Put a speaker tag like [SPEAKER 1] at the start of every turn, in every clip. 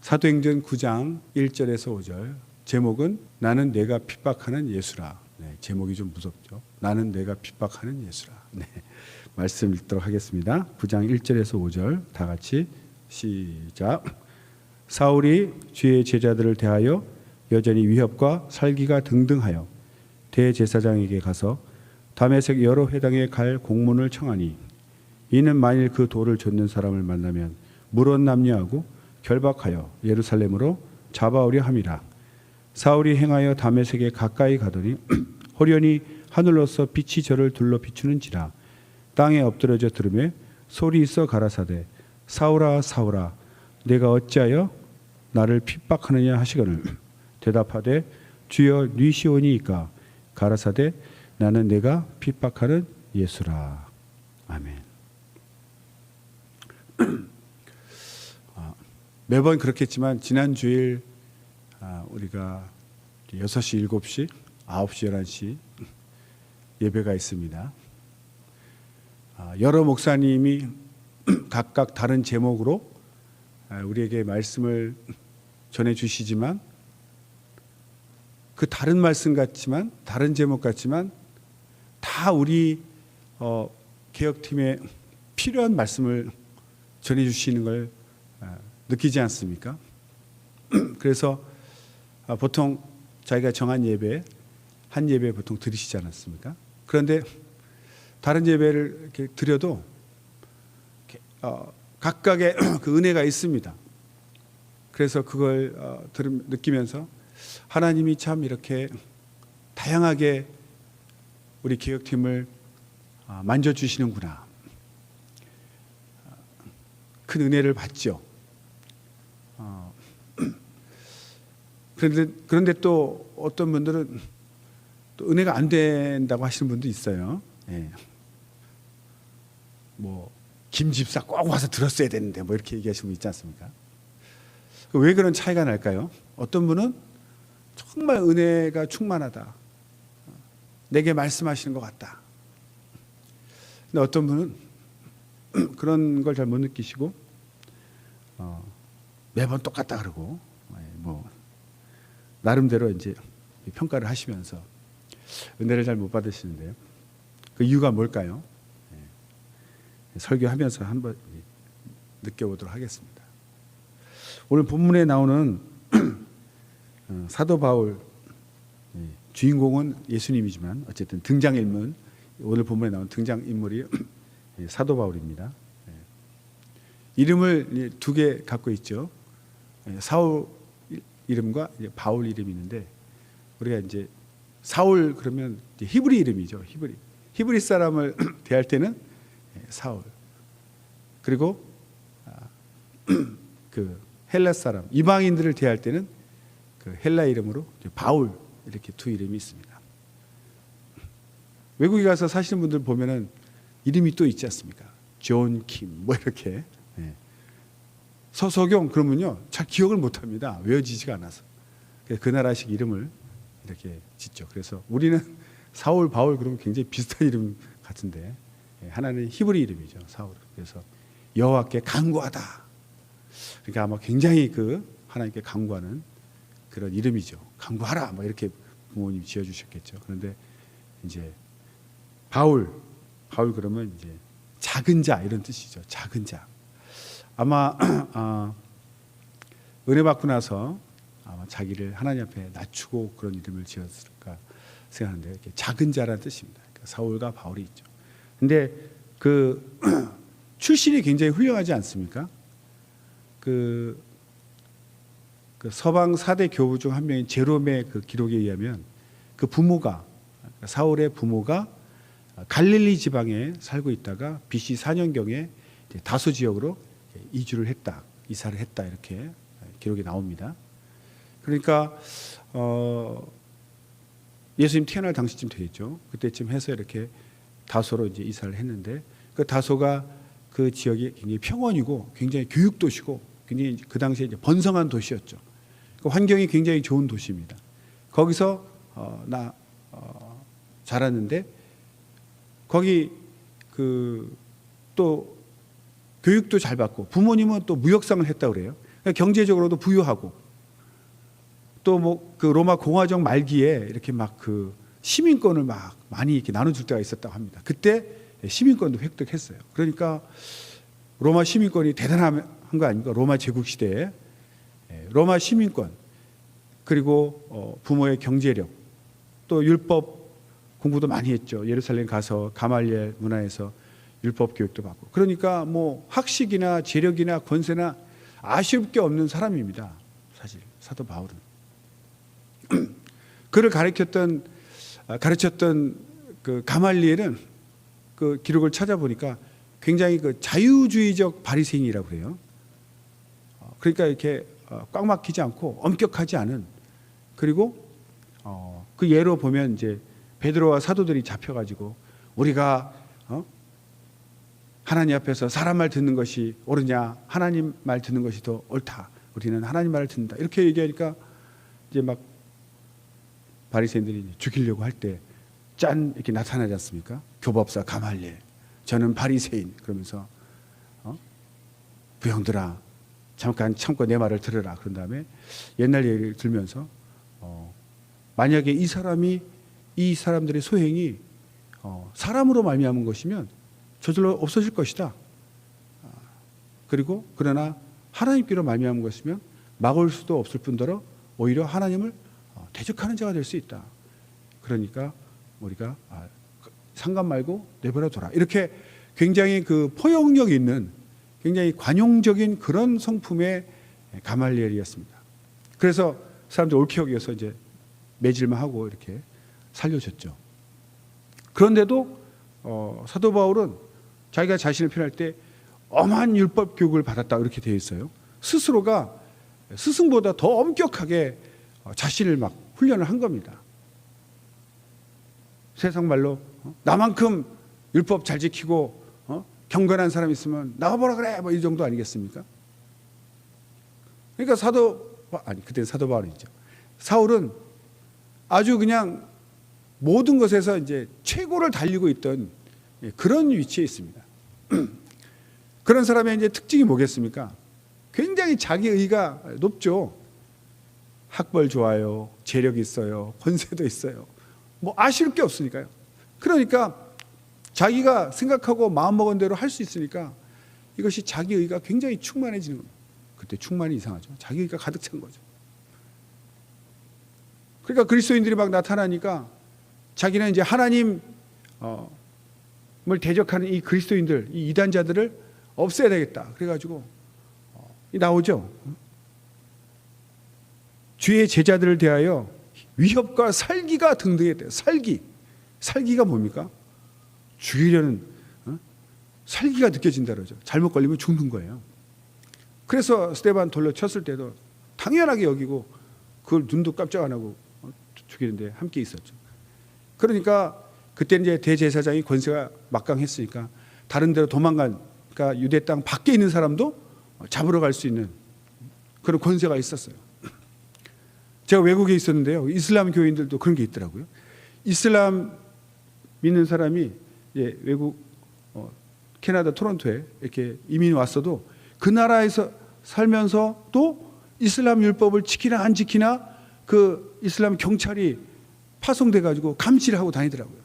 [SPEAKER 1] 사도행전 9장 1절에서 5절. 제목은 나는 내가 핍박하는 예수라. 네, 제목이 좀 무섭죠. 나는 내가 핍박하는 예수라. 네, 말씀 읽도록 하겠습니다. 9장 1절에서 5절 다 같이 시작. 사울이 주의 제자들을 대하여 여전히 위협과 살기가 등등하여 대제사장에게 가서 다메섹 여러 회당에 갈 공문을 청하니 이는 만일 그 돌을 좇는 사람을 만나면 물론 남녀하고 결박하여 예루살렘으로 잡아오려 함이라. 사울이 행하여 다메섹에 가까이 가더니 호련히 하늘로서 빛이 저를 둘러 비추는지라. 땅에 엎드려져 들으매 소리 있어 가라사대 사울아 사울아 내가 어찌하여 나를 핍박하느냐 하시거늘 대답하되 주여 니시오니이까 가라사대 나는 내가 핍박하는 예수라. 아멘. 매번 그렇겠지만 지난 주일 우리가 6시, 7시, 9시, 11시 예배가 있습니다. 여러 목사님이 각각 다른 제목으로 우리에게 말씀을 전해주시지만 그 다른 말씀 같지만 다른 제목 같지만 다 우리 개혁팀에 필요한 말씀을 전해주시는 걸 느끼지 않습니까? 그래서 보통 자기가 정한 예배, 한 예배 보통 드리시지 않았습니까? 그런데 다른 예배를 이렇게 드려도 각각의 그 은혜가 있습니다. 그래서 그걸 느끼면서 하나님이 참 이렇게 다양하게 우리 개혁팀을 만져주시는구나. 큰 은혜를 받죠. 그런데 또 어떤 분들은 또 은혜가 안 된다고 하시는 분도 있어요. 예. 뭐 김 집사 꼭 와서 들었어야 되는데 뭐 이렇게 얘기하시는 분 있지 않습니까? 왜 그런 차이가 날까요? 어떤 분은 정말 은혜가 충만하다. 내게 말씀하시는 것 같다. 근데 어떤 분은 그런 걸 잘 못 느끼시고 매번 똑같다 그러고 뭐 나름대로 이제 평가를 하시면서 은혜를 잘 못 받으시는데요. 그 이유가 뭘까요? 설교하면서 한번 느껴보도록 하겠습니다. 오늘 본문에 나오는 사도 바울, 주인공은 예수님이지만 어쨌든 등장인물, 오늘 본문에 나온 등장인물이 사도 바울입니다. 이름을 두 개 갖고 있죠. 사울 이름과 바울 이름이 있는데 우리가 이제 사울 그러면 이제 히브리 이름이죠. 히브리 사람을 대할 때는 사울, 그리고 그 헬라 사람 이방인들을 대할 때는 그 헬라 이름으로 바울, 이렇게 두 이름이 있습니다. 외국에 가서 사시는 분들 보면은 이름이 또 있지 않습니까? 존 킴 뭐 이렇게. 서석용 그러면요 잘 기억을 못합니다. 외워지지가 않아서. 그 나라식 이름을 이렇게 짓죠. 그래서 우리는 사울, 바울 그러면 굉장히 비슷한 이름 같은데 하나는 히브리 이름이죠. 사울. 그래서 여호와께 간구하다. 그러니까 아마 굉장히 그 하나님께 간구하는 그런 이름이죠. 간구하라 뭐 이렇게 부모님 지어주셨겠죠. 그런데 이제 바울 그러면 이제 작은 자 이런 뜻이죠. 작은 자. 아마 은혜 받고 나서 아마 자기를 하나님 앞에 낮추고 그런 이름을 지었을까 생각하는데 이렇게 작은 자라는 뜻입니다. 그러니까 사울과 바울이 있죠. 근데 그 출신이 굉장히 훌륭하지 않습니까? 그 서방 4대 교부 중 한 명인 제롬의 그 기록에 의하면 그 부모가 사울의 부모가 갈릴리 지방에 살고 있다가 BC 4년경에 다소 지역으로 이사를 했다 이렇게 기록이 나옵니다. 그러니까 예수님 태어날 당시쯤 되겠죠. 그때쯤 해서 이렇게 다소로 이제 이사를 했는데 그 다소가 그 지역이 굉장히 평원이고 굉장히 교육 도시고 굉장히 그 당시에 이제 번성한 도시였죠. 그 환경이 굉장히 좋은 도시입니다. 거기서 자랐는데 거기 그 또 교육도 잘 받고 부모님은 또 무역상을 했다고 그래요. 경제적으로도 부유하고 또 뭐 그 로마 공화정 말기에 이렇게 막 그 시민권을 막 많이 이렇게 나눠줄 때가 있었다고 합니다. 그때 시민권도 획득했어요. 그러니까 로마 시민권이 대단한 거 아닙니까? 로마 제국 시대에 로마 시민권 그리고 부모의 경제력 또 율법 공부도 많이 했죠. 예루살렘 가서 가말리엘 문화에서 율법 교육도 받고. 그러니까 뭐 학식이나 재력이나 권세나 아쉬울 게 없는 사람입니다. 사실 사도 바울은 그를 가르쳤던 그 가말리엘은 그 기록을 찾아보니까 굉장히 그 자유주의적 바리새인이라고 그래요. 그러니까 이렇게 꽉 막히지 않고 엄격하지 않은 그리고 그 예로 보면 이제 베드로와 사도들이 잡혀가지고 우리가 하나님 앞에서 사람 말 듣는 것이 옳으냐 하나님 말 듣는 것이 더 옳다. 우리는 하나님 말을 듣는다. 이렇게 얘기하니까 이제 막 바리새인들이 죽이려고 할 때 짠 이렇게 나타나지 않습니까? 교법사 가말리엘 저는 바리새인 그러면서 부형들아 잠깐 참고 내 말을 들으라. 그런 다음에 옛날 얘기를 들면서 만약에 이 사람들의 소행이 사람으로 말미암은 것이면 저절로 없어질 것이다. 그리고 그러나 하나님께로 말미암은 것이면 막을 수도 없을 뿐더러 오히려 하나님을 대적하는 자가 될 수 있다. 그러니까 우리가 상관 말고 내버려둬라. 이렇게 굉장히 그 포용력 있는 굉장히 관용적인 그런 성품의 가말리엘이었습니다. 그래서 사람들 옳게 여기서 이제 매질만 하고 이렇게 살려줬죠. 그런데도 사도 바울은 자기가 자신을 표현할 때 엄한 율법 교육을 받았다 이렇게 되어 있어요. 스스로가 스승보다 더 엄격하게 자신을 막 훈련을 한 겁니다. 세상 말로 나만큼 율법 잘 지키고 경건한 사람 있으면 나와보라 그래 뭐 이 정도 아니겠습니까? 그러니까 그때 사도 바울이죠. 사울은 아주 그냥 모든 것에서 이제 최고를 달리고 있던 그런 위치에 있습니다. 그런 사람의 이제 특징이 뭐겠습니까? 굉장히 자기의가 높죠. 학벌 좋아요, 재력 있어요, 권세도 있어요. 뭐 아쉬울 게 없으니까요. 그러니까 자기가 생각하고 마음먹은 대로 할 수 있으니까 이것이 자기의가 굉장히 충만해지는 겁니다. 그때 충만이 이상하죠. 자기의가 가득 찬 거죠. 그러니까 그리스도인들이 막 나타나니까 자기는 이제 하나님을 대적하는 이 그리스도인들, 이 이단자들을 없애야 되겠다. 그래가지고 나오죠. 주의 제자들을 대하여 위협과 살기가 등등했대요. 살기가 뭡니까? 죽이려는 살기가 느껴진다 그러죠. 잘못 걸리면 죽는 거예요. 그래서 스데반 돌로 쳤을 때도 당연하게 여기고 그걸 눈도 깜짝 안 하고 죽이는데 함께 있었죠. 그러니까 그때 이제 대제사장이 권세가 막강했으니까 다른 데로 그러니까 유대 땅 밖에 있는 사람도 잡으러 갈 수 있는 그런 권세가 있었어요. 제가 외국에 있었는데요. 이슬람 교인들도 그런 게 있더라고요. 이슬람 믿는 사람이 외국 캐나다 토론토에 이렇게 이민 왔어도 그 나라에서 살면서 또 이슬람 율법을 지키나 안 지키나 그 이슬람 경찰이 파송돼 가지고 감시를 하고 다니더라고요.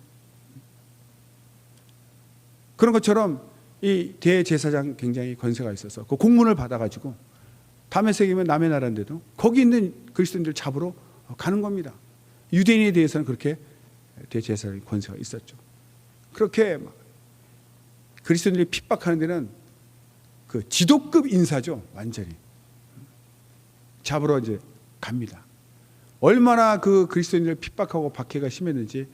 [SPEAKER 1] 그런 것처럼 이 대제사장 굉장히 권세가 있어서 그 공문을 받아 가지고 다메섹이면 남의 나라인데도 거기 있는 그리스도인들 잡으러 가는 겁니다. 유대인에 대해서는 그렇게 대제사장의 권세가 있었죠. 그렇게 그리스도인들이 핍박하는 데는 그 지도급 인사죠. 완전히 잡으러 이제 갑니다. 얼마나 그 그리스도인들을 핍박하고 박해가 심했는지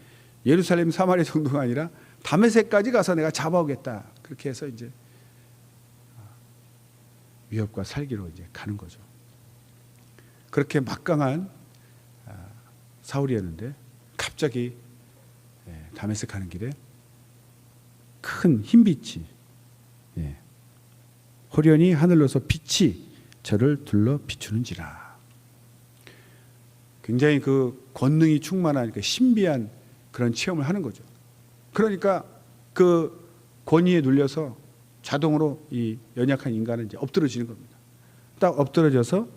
[SPEAKER 1] 예루살렘 사마리아 정도가 아니라 다메섹까지 가서 내가 잡아오겠다. 그렇게 해서 이제 위협과 살기로 이제 가는 거죠. 그렇게 막강한 사울이었는데 갑자기 다메섹 가는 길에 큰 흰빛이 호련히 하늘로서 빛이 저를 둘러 비추는지라. 굉장히 그 권능이 충만한 그 신비한 그런 체험을 하는 거죠. 그러니까 그 권위에 눌려서 자동으로 이 연약한 인간은 이제 엎드러지는 겁니다. 딱 엎드러져서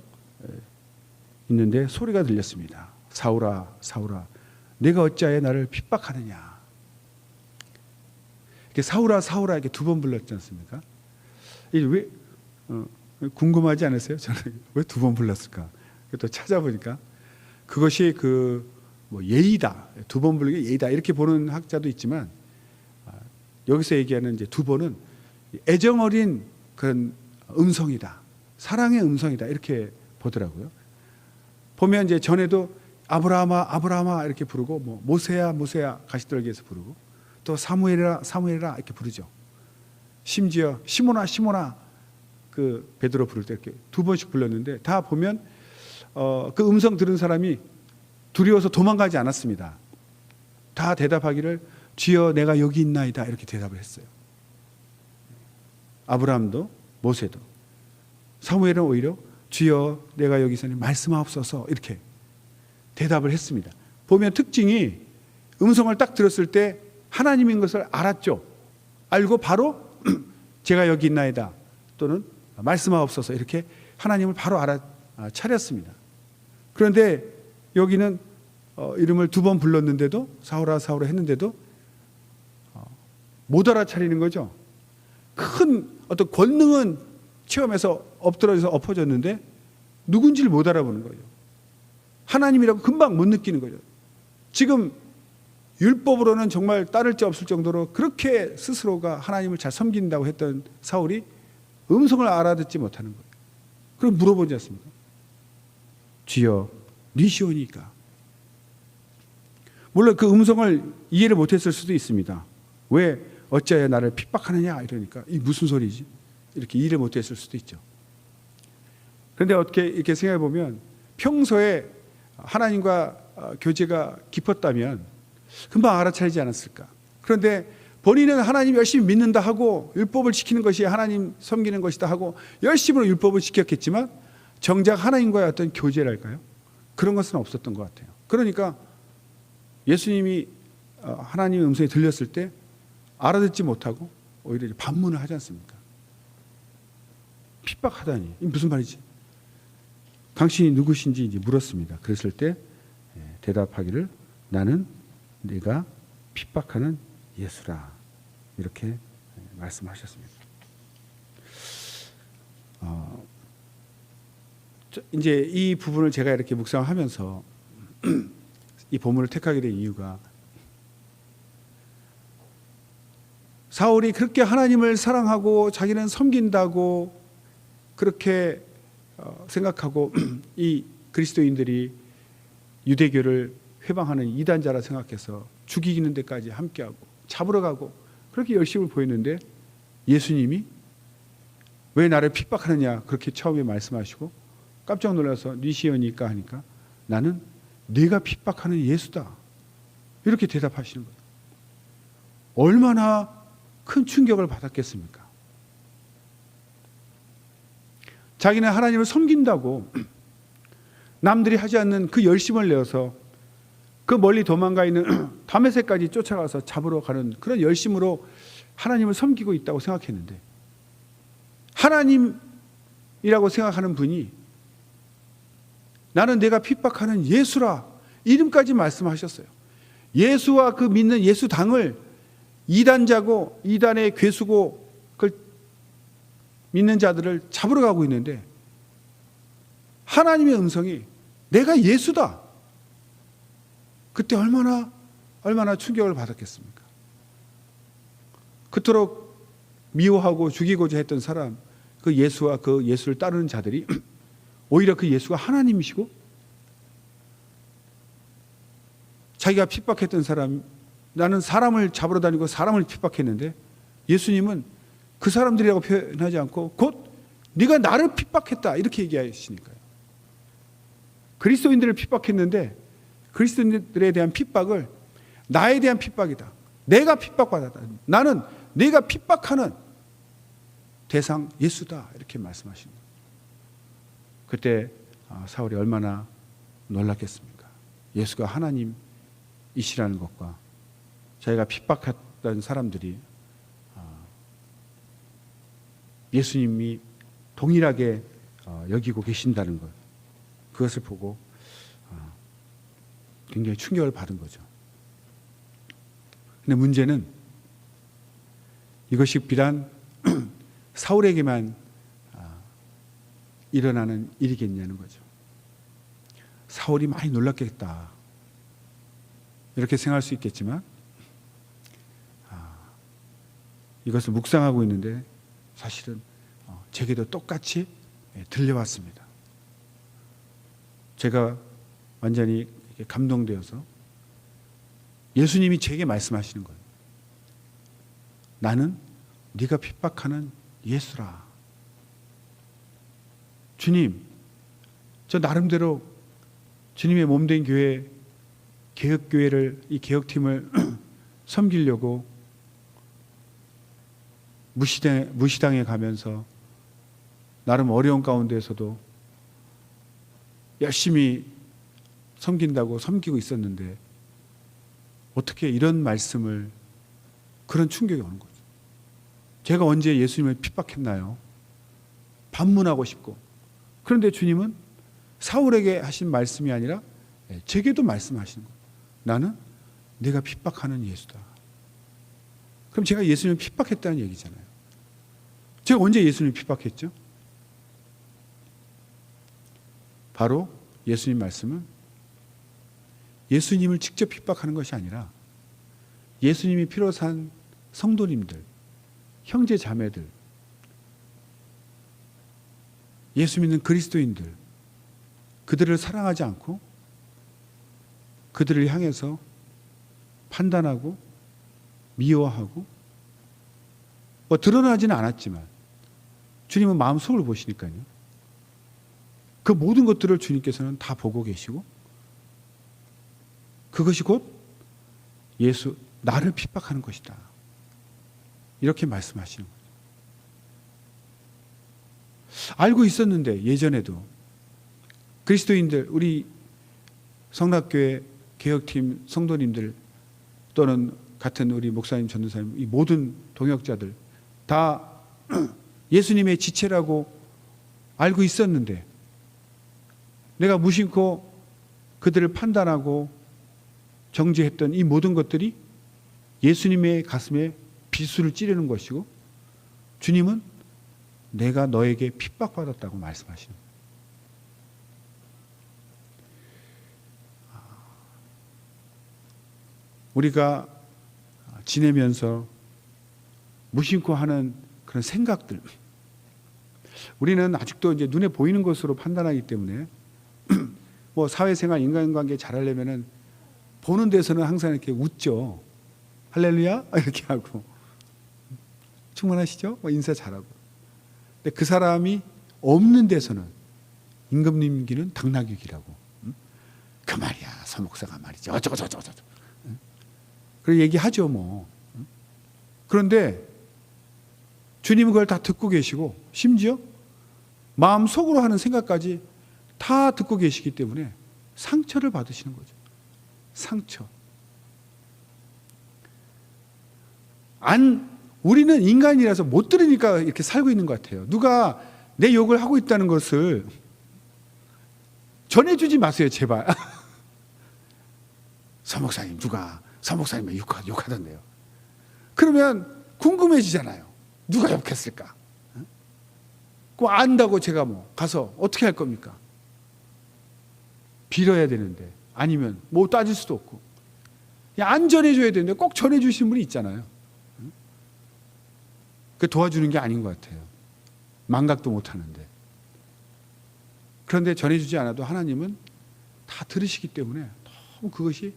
[SPEAKER 1] 있는데 소리가 들렸습니다. 사울아, 사울아, 내가 어찌하여 나를 핍박하느냐. 이렇게 사울아, 사울아 이렇게 두 번 불렀지 않습니까? 이게 왜 궁금하지 않으세요? 저는 왜 두 번 불렀을까? 또 찾아보니까 그것이 뭐 예의다, 두 번 부르는 게 예의다 이렇게 보는 학자도 있지만, 여기서 얘기하는 이제 두 번은 애정 어린 그런 음성이다, 사랑의 음성이다 이렇게 보더라고요. 보면 이제 전에도 아브라함아 아브라함아 이렇게 부르고, 뭐 모세야 모세야 가시떨기에서 부르고, 또 사무엘아 사무엘아 이렇게 부르죠. 심지어 시몬아 시몬아 그 베드로 부를 때 이렇게 두 번씩 불렀는데, 다 보면 그 음성 들은 사람이 두려워서 도망가지 않았습니다. 다 대답하기를 주여 내가 여기 있나이다 이렇게 대답을 했어요. 아브라함도 모세도. 사무엘은 오히려 주여 내가 여기 있으니 말씀하옵소서 이렇게 대답을 했습니다. 보면 특징이 음성을 딱 들었을 때 하나님인 것을 알았죠. 알고 바로 제가 여기 있나이다 또는 말씀하옵소서 이렇게 하나님을 바로 차렸습니다. 그런데 여기는 이름을 두 번 불렀는데도, 사울아 사울아 했는데도 못 알아차리는 거죠. 큰 어떤 권능은 체험해서 엎드려서 엎어졌는데 누군지를 못 알아보는 거예요. 하나님이라고 금방 못 느끼는 거죠. 지금 율법으로는 정말 따를 데 없을 정도로 그렇게 스스로가 하나님을 잘 섬긴다고 했던 사울이 음성을 알아듣지 못하는 거예요. 그럼 물어보지 않습니까? 주여 니시오니까. 물론 그 음성을 이해를 못했을 수도 있습니다. 왜 어찌하여 나를 핍박하느냐 이러니까 이 무슨 소리지? 이렇게 이해를 못했을 수도 있죠. 그런데 어떻게 이렇게 생각해 보면 평소에 하나님과 교제가 깊었다면 금방 알아차리지 않았을까. 그런데 본인은 하나님 열심히 믿는다 하고 율법을 지키는 것이 하나님 섬기는 것이다 하고 열심으로 율법을 지켰겠지만 정작 하나님과의 어떤 교제랄까요? 그런 것은 없었던 것 같아요. 그러니까 예수님이 하나님의 음성이 들렸을 때 알아듣지 못하고 오히려 반문을 하지 않습니까? 핍박하다니 이게 무슨 말이지? 당신이 누구신지 이제 물었습니다. 그랬을 때 대답하기를 나는 네가 핍박하는 예수라 이렇게 말씀하셨습니다. 이제 이 부분을 제가 이렇게 묵상하면서 이 본문을 택하게 된 이유가, 사울이 그렇게 하나님을 사랑하고 자기는 섬긴다고 그렇게 생각하고 이 그리스도인들이 유대교를 회방하는 이단자라 생각해서 죽이는 데까지 함께하고 잡으러 가고 그렇게 열심을 보였는데, 예수님이 왜 나를 핍박하느냐 그렇게 처음에 말씀하시고 깜짝 놀라서 니시오니까 하니까 나는 네가 핍박하는 예수다 이렇게 대답하시는 거예요. 얼마나 큰 충격을 받았겠습니까? 자기는 하나님을 섬긴다고 남들이 하지 않는 그 열심을 내어서 그 멀리 도망가 있는 다메섹까지 쫓아가서 잡으러 가는 그런 열심으로 하나님을 섬기고 있다고 생각했는데, 하나님이라고 생각하는 분이 나는 내가 핍박하는 예수라 이름까지 말씀하셨어요. 예수와 그 믿는 예수당을 이단자고 이단의 괴수고 그걸 믿는 자들을 잡으러 가고 있는데, 하나님의 음성이 내가 예수다. 그때 얼마나 충격을 받았겠습니까? 그토록 미워하고 죽이고자 했던 사람, 그 예수와 그 예수를 따르는 자들이 오히려 그 예수가 하나님이시고, 자기가 핍박했던 사람, 나는 사람을 잡으러 다니고 사람을 핍박했는데 예수님은 그 사람들이라고 표현하지 않고 곧 네가 나를 핍박했다 이렇게 얘기하시니까요. 그리스도인들을 핍박했는데 그리스도인들에 대한 핍박을 나에 대한 핍박이다, 내가 핍박받았다, 나는 내가 핍박하는 대상 예수다 이렇게 말씀하시는 거예요. 그때 사울이 얼마나 놀랐겠습니까? 예수가 하나님이시라는 것과 자기가 핍박했던 사람들이 예수님이 동일하게 여기고 계신다는 것, 그것을 보고 굉장히 충격을 받은 거죠. 근데 문제는 이것이 비단 사울에게만 일어나는 일이겠냐는 거죠. 사울이 많이 놀랐겠다, 이렇게 생각할 수 있겠지만 이것을 묵상하고 있는데 사실은 제게도 똑같이 들려왔습니다. 제가 완전히 감동되어서 예수님이 제게 말씀하시는 거예요. 나는 네가 핍박하는 예수라. 주님, 저 나름대로 주님의 몸된 교회, 개혁교회를, 이 개혁팀을 섬기려고 무시당해 가면서 나름 어려운 가운데에서도 열심히 섬긴다고 섬기고 있었는데 어떻게 이런 말씀을, 그런 충격이 오는 거죠. 제가 언제 예수님을 핍박했나요? 반문하고 싶고. 그런데 주님은 사울에게 하신 말씀이 아니라 제게도 말씀하시는 거예요. 나는 네가 핍박하는 예수다. 그럼 제가 예수님을 핍박했다는 얘기잖아요. 제가 언제 예수님을 핍박했죠? 바로 예수님 말씀은 예수님을 직접 핍박하는 것이 아니라 예수님이 피로 산 성도님들, 형제 자매들, 예수 믿는 그리스도인들, 그들을 사랑하지 않고 그들을 향해서 판단하고 미워하고, 드러나지는 않았지만 주님은 마음속을 보시니까요. 그 모든 것들을 주님께서는 다 보고 계시고, 그것이 곧 예수, 나를 핍박하는 것이다, 이렇게 말씀하시는 거죠. 알고 있었는데 예전에도 그리스도인들, 우리 성락교회 개혁팀 성도님들 또는 같은 우리 목사님, 전도사님, 이 모든 동역자들 다 예수님의 지체라고 알고 있었는데 내가 무심코 그들을 판단하고 정죄했던 이 모든 것들이 예수님의 가슴에 비수를 찌르는 것이고, 주님은 내가 너에게 핍박받았다고 말씀하시는 거예요. 우리가 지내면서 무심코 하는 그런 생각들, 우리는 아직도 이제 눈에 보이는 것으로 판단하기 때문에 뭐 사회생활, 인간관계 잘하려면은 보는 데서는 항상 이렇게 웃죠. 할렐루야 이렇게 하고, 충만하시죠? 인사 잘하고. 근데 그 사람이 없는 데서는 임금님기는 당나귀기라고. 그 말이야, 서목사가 말이죠. 어쩌고 저쩌고 저쩌고. 그런 얘기하죠 뭐. 그런데 주님은 그걸 다 듣고 계시고, 심지어 마음속으로 하는 생각까지 다 듣고 계시기 때문에 상처를 받으시는 거죠. 상처. 우리는 인간이라서 못 들으니까 이렇게 살고 있는 것 같아요. 누가 내 욕을 하고 있다는 것을 전해주지 마세요, 제발. 서목사님, 누가 서목사님을 욕하던데요. 그러면 궁금해지잖아요. 누가 욕했을까? 그거 안다고 제가 뭐 가서 어떻게 할 겁니까? 빌어야 되는데, 아니면 뭐 따질 수도 없고, 안 전해줘야 되는데 꼭 전해주신 분이 있잖아요. 그 도와주는 게 아닌 것 같아요. 망각도 못 하는데. 그런데 전해주지 않아도 하나님은 다 들으시기 때문에 너무 그것이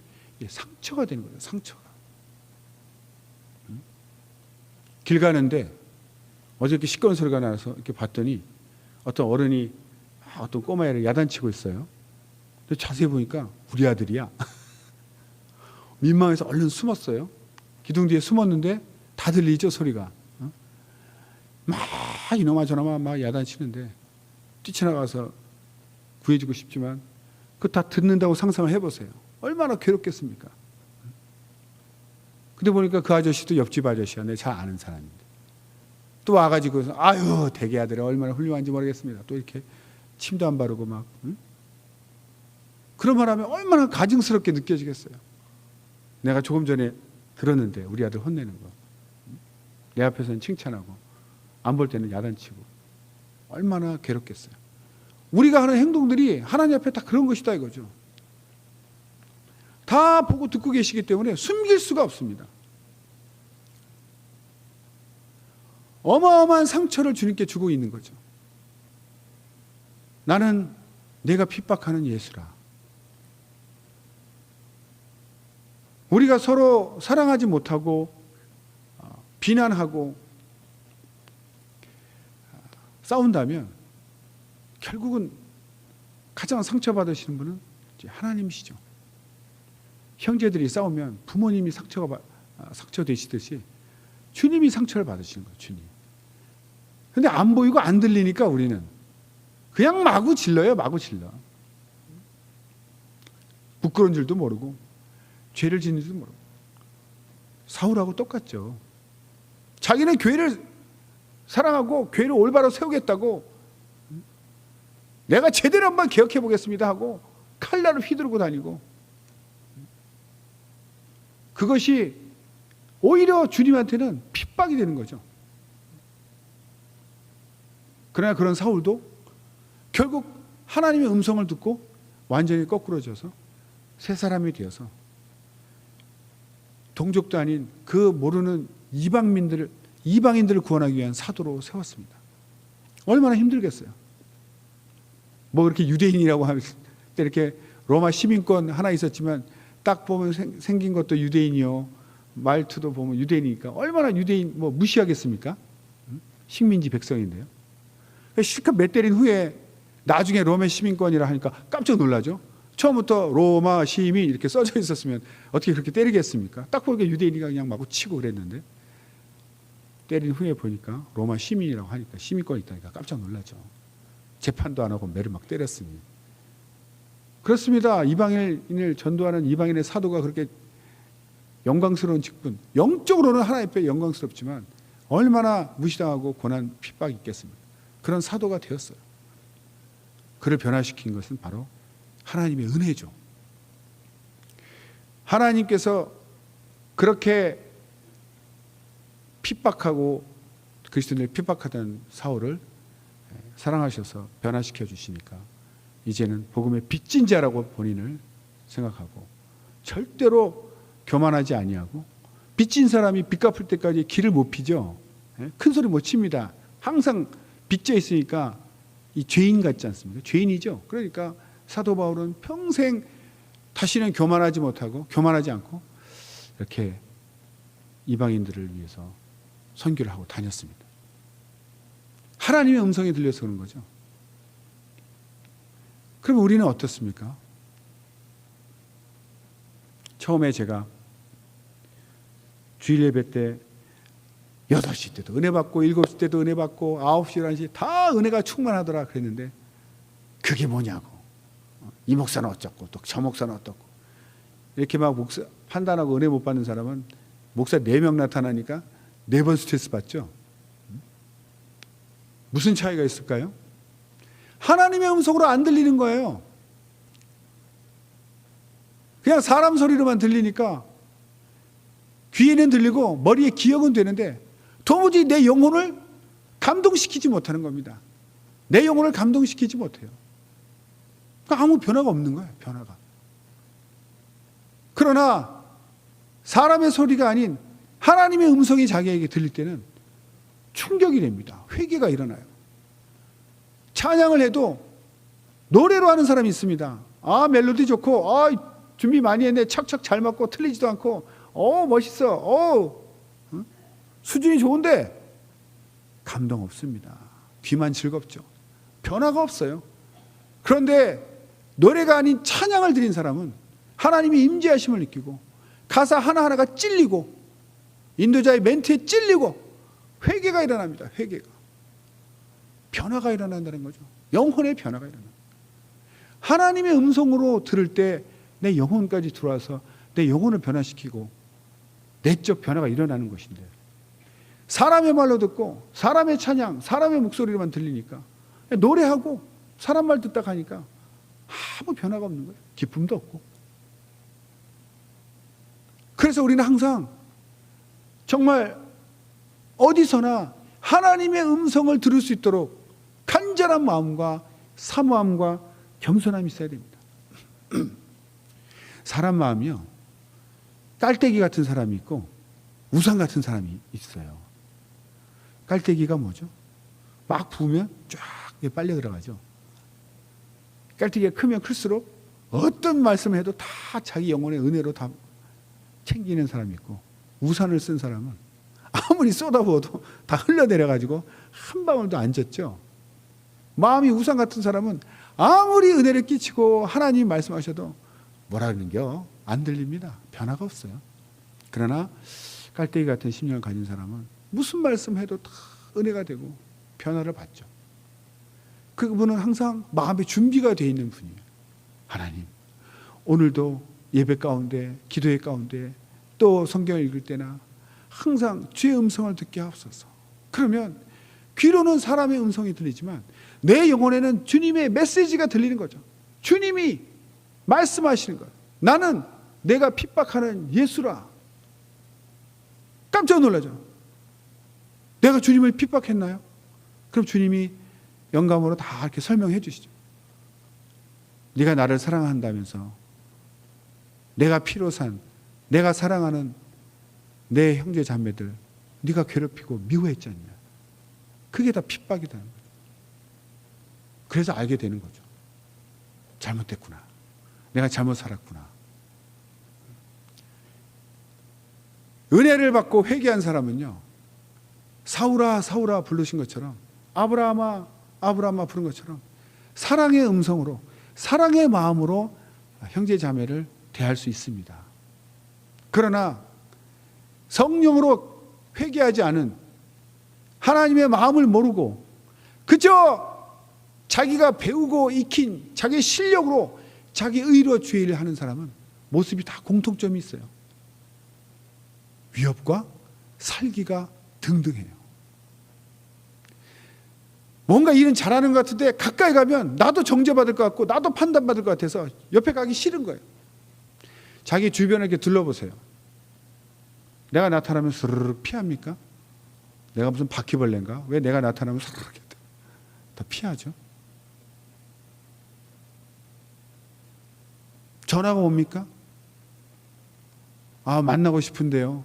[SPEAKER 1] 상처가 되는 거예요. 상처가. 길 가는데 어저께 시끄러운 소리가 나서 이렇게 봤더니 어떤 어른이 어떤 꼬마애를 야단치고 있어요. 근데 자세히 보니까 우리 아들이야. 민망해서 얼른 숨었어요. 기둥 뒤에 숨었는데 다 들리죠, 소리가. 막 이놈아 저놈아 막 야단치는데 뛰쳐나가서 구해주고 싶지만 그거 다 듣는다고 상상을 해보세요. 얼마나 괴롭겠습니까? 근데 보니까 그 아저씨도 옆집 아저씨야. 내가 잘 아는 사람인데. 또 와가지고 아유 대개 아들이 얼마나 훌륭한지 모르겠습니다. 또 이렇게 침도 안 바르고 막 그런 말 하면 얼마나 가증스럽게 느껴지겠어요. 내가 조금 전에 들었는데 우리 아들 혼내는 거. 내 앞에서는 칭찬하고 안 볼 때는 야단치고 얼마나 괴롭겠어요. 우리가 하는 행동들이 하나님 앞에 다 그런 것이다 이거죠. 다 보고 듣고 계시기 때문에 숨길 수가 없습니다. 어마어마한 상처를 주님께 주고 있는 거죠. 나는 내가 핍박하는 예수라. 우리가 서로 사랑하지 못하고 비난하고 싸운다면 결국은 가장 상처받으시는 분은 이제 하나님이시죠. 형제들이 싸우면 부모님이 상처되시듯이 주님이 상처를 받으시는 거예요. 주님. 근데 안 보이고 안 들리니까 우리는 그냥 마구 질러요. 마구 질러. 부끄러운 줄도 모르고 죄를 짓는 줄도 모르고. 사울하고 똑같죠. 자기는 교회를 사랑하고 교회를 올바로 세우겠다고 내가 제대로 한번 개혁해 보겠습니다 하고 칼날을 휘두르고 다니고, 그것이 오히려 주님한테는 핍박이 되는 거죠. 그러나 그런 사울도 결국 하나님의 음성을 듣고 완전히 거꾸러져서 새 사람이 되어서 동족도 아닌 그 모르는 이방인들을 구원하기 위한 사도로 세웠습니다. 얼마나 힘들겠어요. 뭐 그렇게 유대인이라고 하면 이렇게 로마 시민권 하나 있었지만 딱 보면 생긴 것도 유대인이요, 말투도 보면 유대인이니까 얼마나 유대인 뭐 무시하겠습니까? 식민지 백성인데요. 실컷 몇 때린 후에 나중에 로마 시민권이라 하니까 깜짝 놀라죠. 처음부터 로마 시민 이렇게 써져 있었으면 어떻게 그렇게 때리겠습니까? 딱 보니까 유대인이가 그냥 마구 치고 그랬는데 때린 후에 보니까 로마 시민이라고 하니까 시민권이 있다니까 깜짝 놀라죠. 재판도 안 하고 매를 막 때렸으니. 그렇습니다. 이방인을 전도하는 이방인의 사도가 그렇게 영광스러운 직분, 영적으로는 하나님 앞에 영광스럽지만 얼마나 무시당하고 고난 핍박이 있겠습니까? 그런 사도가 되었어요. 그를 변화시킨 것은 바로 하나님의 은혜죠. 하나님께서 그렇게 핍박하고 그리스도인을 핍박하던 사울을 사랑하셔서 변화시켜 주시니까 이제는 복음의 빚진 자라고 본인을 생각하고 절대로 교만하지 아니하고, 빚진 사람이 빚 갚을 때까지 길을 못 피죠. 큰 소리 못 칩니다. 항상 빚져 있으니까 이 죄인 같지 않습니까? 죄인이죠. 그러니까 사도 바울은 평생 다시는 교만하지 못하고 교만하지 않고 이렇게 이방인들을 위해서 선교를 하고 다녔습니다. 하나님의 음성이 들려서 그런 거죠. 그럼 우리는 어떻습니까? 처음에 제가 주일 예배 때 8시 때도 은혜 받고 7시 때도 은혜 받고 9시, 11시 다 은혜가 충만하더라 그랬는데 그게 뭐냐고. 이 목사는 어쩌고 또 저 목사는 어떻고 이렇게 막 목사 판단하고 은혜 못 받는 사람은 목사 4명 나타나니까 4번 스트레스 받죠. 무슨 차이가 있을까요? 하나님의 음성으로 안 들리는 거예요. 그냥 사람 소리로만 들리니까 귀에는 들리고 머리에 기억은 되는데 도무지 내 영혼을 감동시키지 못하는 겁니다. 내 영혼을 감동시키지 못해요. 그러니까 아무 변화가 없는 거예요. 변화가. 그러나 사람의 소리가 아닌 하나님의 음성이 자기에게 들릴 때는 충격이 됩니다. 회개가 일어나요. 찬양을 해도 노래로 하는 사람이 있습니다. 아, 멜로디 좋고, 아, 준비 많이 했네. 척척 잘 맞고 틀리지도 않고, 멋있어. 수준이 좋은데 감동 없습니다. 귀만 즐겁죠. 변화가 없어요. 그런데 노래가 아닌 찬양을 드린 사람은 하나님의 임재하심을 느끼고 가사 하나하나가 찔리고 인도자의 멘트에 찔리고 회개가 일어납니다. 회개가. 변화가 일어난다는 거죠. 영혼의 변화가 일어납니다. 하나님의 음성으로 들을 때 내 영혼까지 들어와서 내 영혼을 변화시키고 내적 변화가 일어나는 것인데, 사람의 말로 듣고 사람의 찬양, 사람의 목소리로만 들리니까 노래하고 사람 말 듣다 가니까 아무 변화가 없는 거예요. 기쁨도 없고. 그래서 우리는 항상 정말 어디서나 하나님의 음성을 들을 수 있도록 간절한 마음과 사모함과 겸손함이 있어야 됩니다. 사람 마음이요, 깔때기 같은 사람이 있고 우상 같은 사람이 있어요. 깔때기가 뭐죠? 막 부으면 쫙 빨려 들어가죠. 깔때기가 크면 클수록 어떤 말씀을 해도 다 자기 영혼의 은혜로 다 챙기는 사람이 있고, 우산을 쓴 사람은 아무리 쏟아부어도 다 흘러내려가지고 한 방울도 안 젖죠. 마음이 우산 같은 사람은 아무리 은혜를 끼치고 하나님 말씀하셔도 뭐라 그러는겨? 안 들립니다. 변화가 없어요. 그러나 깔때기 같은 심령을 가진 사람은 무슨 말씀해도 다 은혜가 되고 변화를 받죠. 그분은 항상 마음의 준비가 되어 있는 분이에요. 하나님, 오늘도 예배 가운데, 기도의 가운데, 또 성경을 읽을 때나 항상 주의 음성을 듣게 하옵소서. 그러면 귀로는 사람의 음성이 들리지만 내 영혼에는 주님의 메시지가 들리는 거죠. 주님이 말씀하시는 거예요. 나는 내가 핍박하는 예수라. 깜짝 놀라죠. 내가 주님을 핍박했나요? 그럼 주님이 영감으로 다 이렇게 설명해 주시죠. 네가 나를 사랑한다면서 내가 피로 산, 내가 사랑하는 내 형제 자매들 네가 괴롭히고 미워했지 않냐. 그게 다 핍박이다. 그래서 알게 되는 거죠. 잘못됐구나. 내가 잘못 살았구나. 은혜를 받고 회개한 사람은요, 사울아 사울아 부르신 것처럼, 아브라함아 아브라함아 부른 것처럼 사랑의 음성으로, 사랑의 마음으로 형제 자매를 대할 수 있습니다. 그러나 성령으로 회개하지 않은, 하나님의 마음을 모르고 그저 자기가 배우고 익힌 자기 실력으로 자기 의로 주의를 하는 사람은 모습이 다 공통점이 있어요. 위협과 살기가 등등해요. 뭔가 일은 잘하는 것 같은데 가까이 가면 나도 정죄받을 것 같고 나도 판단받을 것 같아서 옆에 가기 싫은 거예요. 자기 주변을 이렇게 둘러보세요. 내가 나타나면 스르륵 피합니까? 내가 무슨 바퀴벌레인가? 왜 내가 나타나면 스르륵 다 피하죠? 전화가 옵니까? 아, 만나고 싶은데요.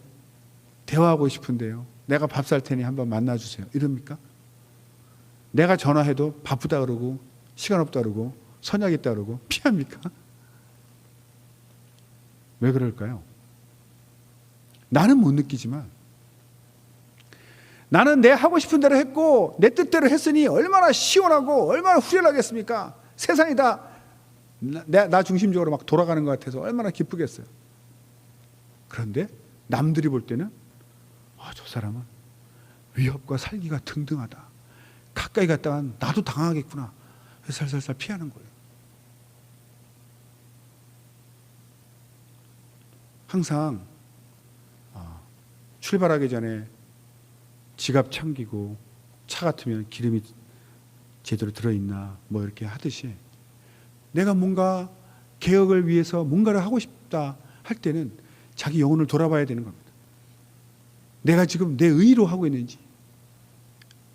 [SPEAKER 1] 대화하고 싶은데요. 내가 밥 살 테니 한번 만나주세요. 이럽니까? 내가 전화해도 바쁘다 그러고 시간 없다 그러고 선약 있다 그러고 피합니까? 왜 그럴까요? 나는 못 느끼지만 나는 내 하고 싶은 대로 했고 내 뜻대로 했으니 얼마나 시원하고 얼마나 후련하겠습니까? 세상이 다 나 중심적으로 막 돌아가는 것 같아서 얼마나 기쁘겠어요. 그런데 남들이 볼 때는 저 사람은 위협과 살기가 등등하다. 가까이 갔다가 나도 당하겠구나. 살살살 피하는 거예요. 항상 출발하기 전에 지갑 챙기고 차 같으면 기름이 제대로 들어있나 뭐 이렇게 하듯이 내가 뭔가 개혁을 위해서 뭔가를 하고 싶다 할 때는 자기 영혼을 돌아봐야 되는 겁니다. 내가 지금 내 의로 하고 있는지,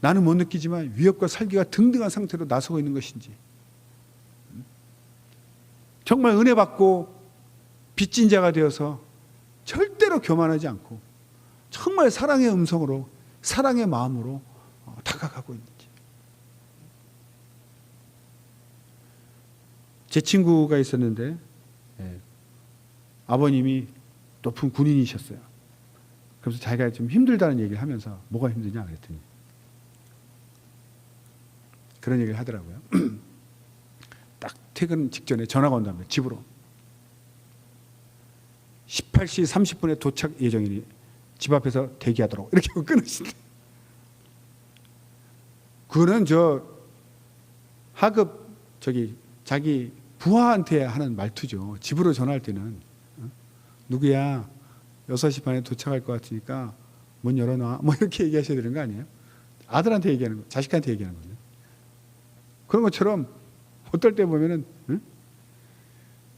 [SPEAKER 1] 나는 못 느끼지만 위협과 살기가 등등한 상태로 나서고 있는 것인지, 정말 은혜 받고 빚진 자가 되어서 절대로 교만하지 않고 정말 사랑의 음성으로, 사랑의 마음으로 다가가고 있는지. 제 친구가 있었는데 아버님이 높은 군인이셨어요. 그래서 자기가 좀 힘들다는 얘기를 하면서 뭐가 힘드냐 그랬더니 그런 얘기를 하더라고요. 딱 퇴근 직전에 전화가 온답니다. 집으로. 18시 30분에 도착 예정이니 집 앞에서 대기하도록 이렇게 하고 끊으신대. 그거는 하급 자기 부하한테 하는 말투죠. 집으로 전화할 때는 누구야 6시 반에 도착할 것 같으니까 문 열어놔 뭐 이렇게 얘기하셔야 되는 거 아니에요? 아들한테 얘기하는 거, 자식한테 얘기하는 거죠. 그런 것처럼 어떨 때 보면은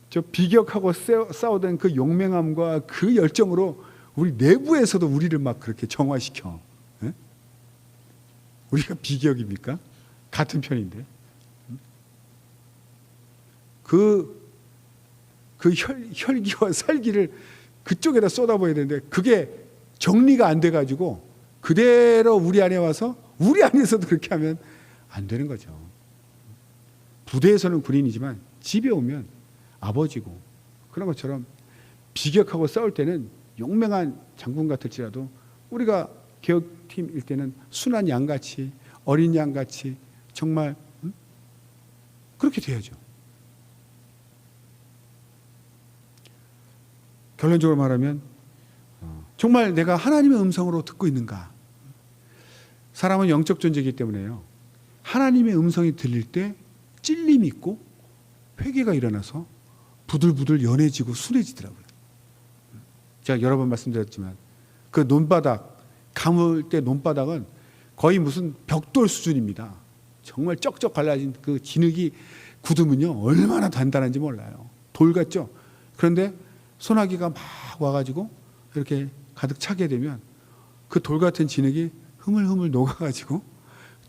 [SPEAKER 1] 저 비격하고 싸우던 그 용맹함과 그 열정으로 우리 내부에서도 우리를 막 그렇게 정화시켜. 우리가 비격입니까? 같은 편인데. 그 혈기와 살기를 그쪽에다 쏟아부어야 되는데 그게 정리가 안 돼가지고 그대로 우리 안에 와서 우리 안에서도 그렇게 하면 안 되는 거죠. 부대에서는 군인이지만 집에 오면 아버지고 그런 것처럼 비격하고 싸울 때는 용맹한 장군 같을지라도 우리가 개혁팀일 때는 순한 양같이 어린 양같이 정말 그렇게 돼야죠. 결론적으로 말하면 정말 내가 하나님의 음성으로 듣고 있는가. 사람은 영적 존재이기 때문에요. 하나님의 음성이 들릴 때 찔림이 있고 회개가 일어나서 부들부들 연해지고 순해지더라고요. 제가 여러 번 말씀드렸지만 그 논바닥, 감을 때 논바닥은 거의 무슨 벽돌 수준입니다. 정말 쩍쩍 갈라진 그 진흙이 굳으면요 얼마나 단단한지 몰라요. 돌 같죠? 그런데 소나기가 막 와가지고 이렇게 가득 차게 되면 그 돌 같은 진흙이 흐물흐물 녹아가지고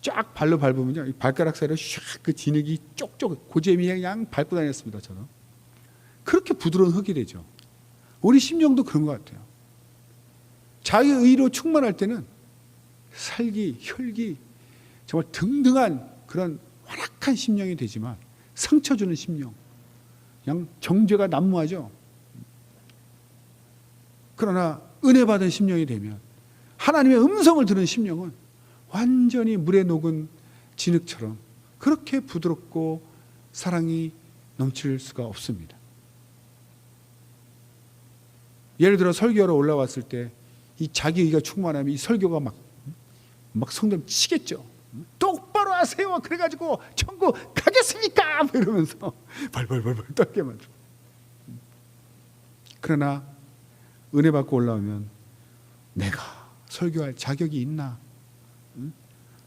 [SPEAKER 1] 쫙 발로 밟으면요 이 발가락 사이로 샥 그 진흙이 쪽쪽 고재미에 그냥 밟고 다녔습니다. 저는 그렇게 부드러운 흙이 되죠. 우리 심령도 그런 것 같아요. 자기 의로 충만할 때는 살기, 혈기 정말 등등한 그런 완악한 심령이 되지만 상처 주는 심령, 그냥 정죄가 난무하죠. 그러나 은혜 받은 심령이 되면 하나님의 음성을 들은 심령은 완전히 물에 녹은 진흙처럼 그렇게 부드럽고 사랑이 넘칠 수가 없습니다. 예를 들어 설교하러 올라왔을 때 이 자기의가 충만하면 이 설교가 막 성도님 치겠죠. 똑바로 하세요. 그래가지고 천국 가겠습니까? 이러면서 벌벌벌벌 떨게 만들고. 그러나 은혜 받고 올라오면 내가 설교할 자격이 있나?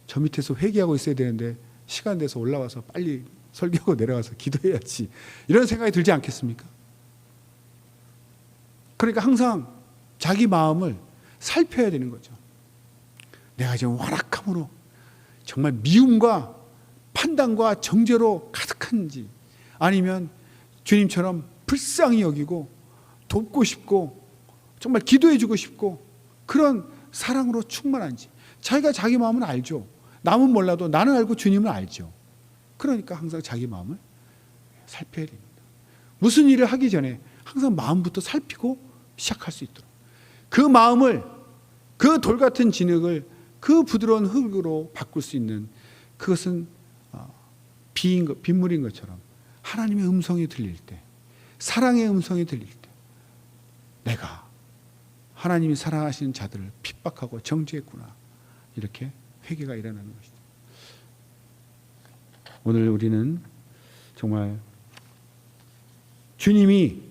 [SPEAKER 1] 저 밑에서 회개하고 있어야 되는데 시간 돼서 올라와서 빨리 설교하고 내려가서 기도해야지. 이런 생각이 들지 않겠습니까? 그러니까 항상 자기 마음을 살펴야 되는 거죠. 내가 지금 완악함으로 정말 미움과 판단과 정죄로 가득한지 아니면 주님처럼 불쌍히 여기고 돕고 싶고 정말 기도해 주고 싶고 그런 사랑으로 충만한지 자기가 자기 마음은 알죠. 남은 몰라도 나는 알고 주님은 알죠. 그러니까 항상 자기 마음을 살펴야 됩니다. 무슨 일을 하기 전에 항상 마음부터 살피고 시작할 수 있도록 그 마음을 그 돌 같은 진흙을 그 부드러운 흙으로 바꿀 수 있는 그것은 빗물인 것처럼 하나님의 음성이 들릴 때 사랑의 음성이 들릴 때 내가 하나님이 사랑하시는 자들을 핍박하고 정죄했구나 이렇게 회개가 일어나는 것이죠. 오늘 우리는 정말 주님이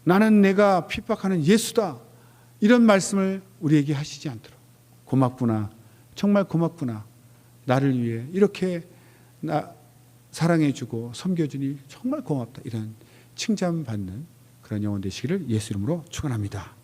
[SPEAKER 1] 나는 내가 핍박하는 예수다 이런 말씀을 우리에게 하시지 않도록 고맙구나 정말 고맙구나 나를 위해 이렇게 나 사랑해주고 섬겨주니 정말 고맙다 이런 칭찬받는 그런 영혼 되시기를 예수 이름으로 축원합니다.